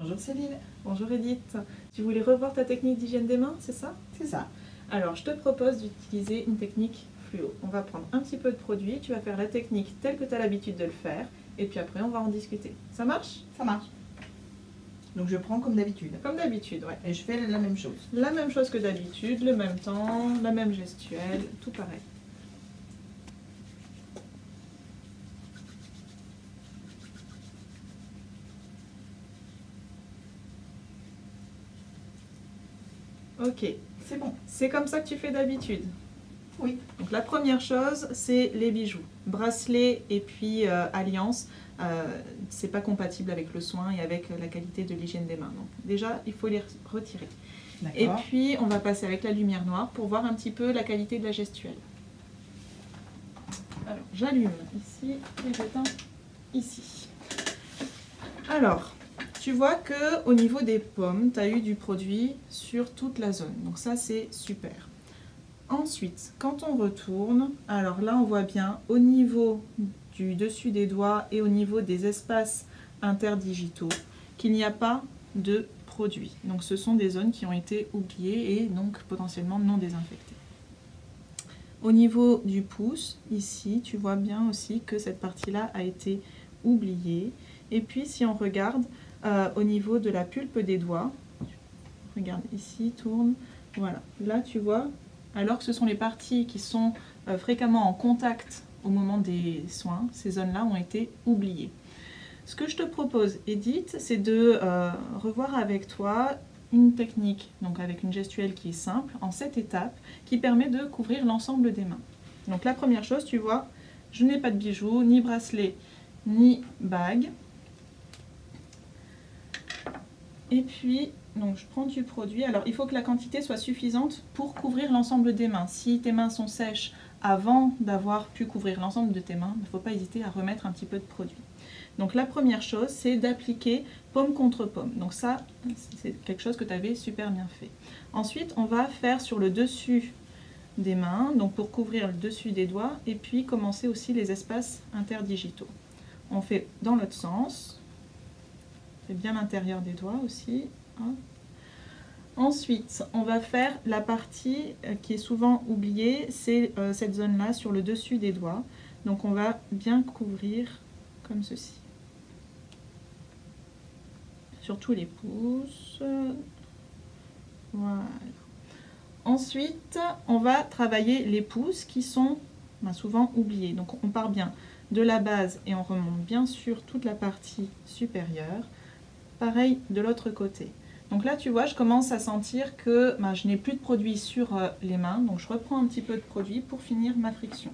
Bonjour Céline. Bonjour Edith, tu voulais revoir ta technique d'hygiène des mains, c'est ça? C'est ça. Alors je te propose d'utiliser une technique fluo. On va prendre un petit peu de produit, tu vas faire la technique telle que tu as l'habitude de le faire, et puis après on va en discuter. Ça marche? Ça marche. Donc je prends comme d'habitude. Comme d'habitude, ouais. Et je fais la même chose. La même chose que d'habitude, le même temps, la même gestuelle, tout pareil. Ok, C'est bon. c'est comme ça que tu fais d'habitude? Oui. Donc la première chose, c'est les bijoux. Bracelet et puis alliance, c'est pas compatible avec le soin et avec la qualité de l'hygiène des mains. Donc déjà, il faut les retirer. Et puis, on va passer avec la lumière noire pour voir un petit peu la qualité de la gestuelle. Alors, j'allume ici et j'éteins ici. Alors, tu vois que au niveau des pommes, tu as eu du produit sur toute la zone. Donc ça, c'est super. Ensuite, quand on retourne, alors là, on voit bien au niveau du dessus des doigts et au niveau des espaces interdigitaux qu'il n'y a pas de produit. Donc ce sont des zones qui ont été oubliées et donc potentiellement non désinfectées. Au niveau du pouce, ici, tu vois bien aussi que cette partie-là a été oubliée. Et puis si on regarde au niveau de la pulpe des doigts, regarde ici, tourne, voilà. Là tu vois, alors que ce sont les parties qui sont fréquemment en contact au moment des soins, ces zones-là ont été oubliées. Ce que je te propose, Edith, c'est de revoir avec toi une technique, donc avec une gestuelle qui est simple, en 7 étapes, qui permet de couvrir l'ensemble des mains. Donc la première chose, tu vois, je n'ai pas de bijoux, ni bracelet, ni bague. Et puis, donc je prends du produit. Alors il faut que la quantité soit suffisante pour couvrir l'ensemble des mains. Si tes mains sont sèches avant d'avoir pu couvrir l'ensemble de tes mains, il ne faut pas hésiter à remettre un petit peu de produit. Donc la première chose, c'est d'appliquer paume contre paume. Donc ça, c'est quelque chose que tu avais super bien fait. Ensuite, on va faire sur le dessus des mains, donc pour couvrir le dessus des doigts, et puis commencer aussi les espaces interdigitaux. On fait dans l'autre sens, on fait bien l'intérieur des doigts aussi. Ensuite, on va faire la partie qui est souvent oubliée, c'est cette zone-là sur le dessus des doigts. Donc on va bien couvrir comme ceci. Sur tous les pouces. Voilà. Ensuite, on va travailler les pouces qui sont souvent oubliés. Donc on part bien de la base et on remonte bien sur toute la partie supérieure. Pareil de l'autre côté. Donc là, tu vois, je commence à sentir que je n'ai plus de produit sur les mains. Donc je reprends un petit peu de produit pour finir ma friction.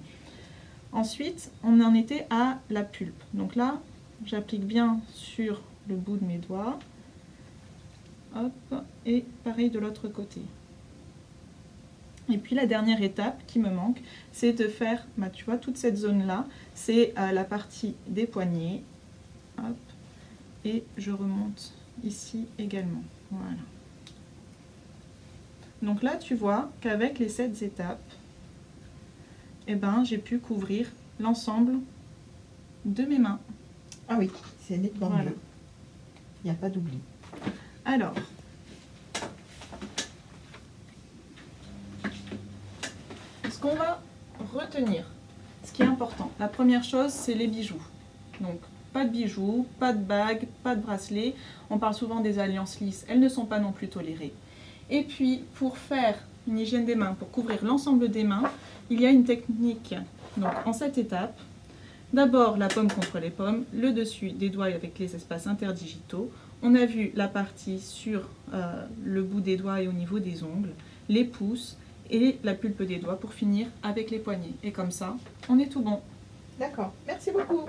Ensuite, on en était à la pulpe. Donc là, j'applique bien sur le bout de mes doigts. Hop, et pareil de l'autre côté. Et puis la dernière étape qui me manque, c'est de faire, tu vois, toute cette zone-là, c'est la partie des poignets. Hop, et je remonte ici également. Voilà. Donc là, tu vois qu'avec les 7 étapes, j'ai pu couvrir l'ensemble de mes mains. Ah oui, c'est nettement Voilà. mieux. Il n'y a pas d'oubli. Alors, ce qu'on va retenir, ce qui est important, la première chose, c'est les bijoux. Donc, pas de bijoux, pas de bagues, pas de bracelets. On parle souvent des alliances lisses, elles ne sont pas non plus tolérées. Et puis, pour faire une hygiène des mains, pour couvrir l'ensemble des mains, il y a une technique donc, en 7 étapes. D'abord, la paume contre les pommes, le dessus des doigts avec les espaces interdigitaux. On a vu la partie sur le bout des doigts et au niveau des ongles, les pouces et la pulpe des doigts pour finir avec les poignets. Et comme ça, on est tout bon. D'accord, merci beaucoup.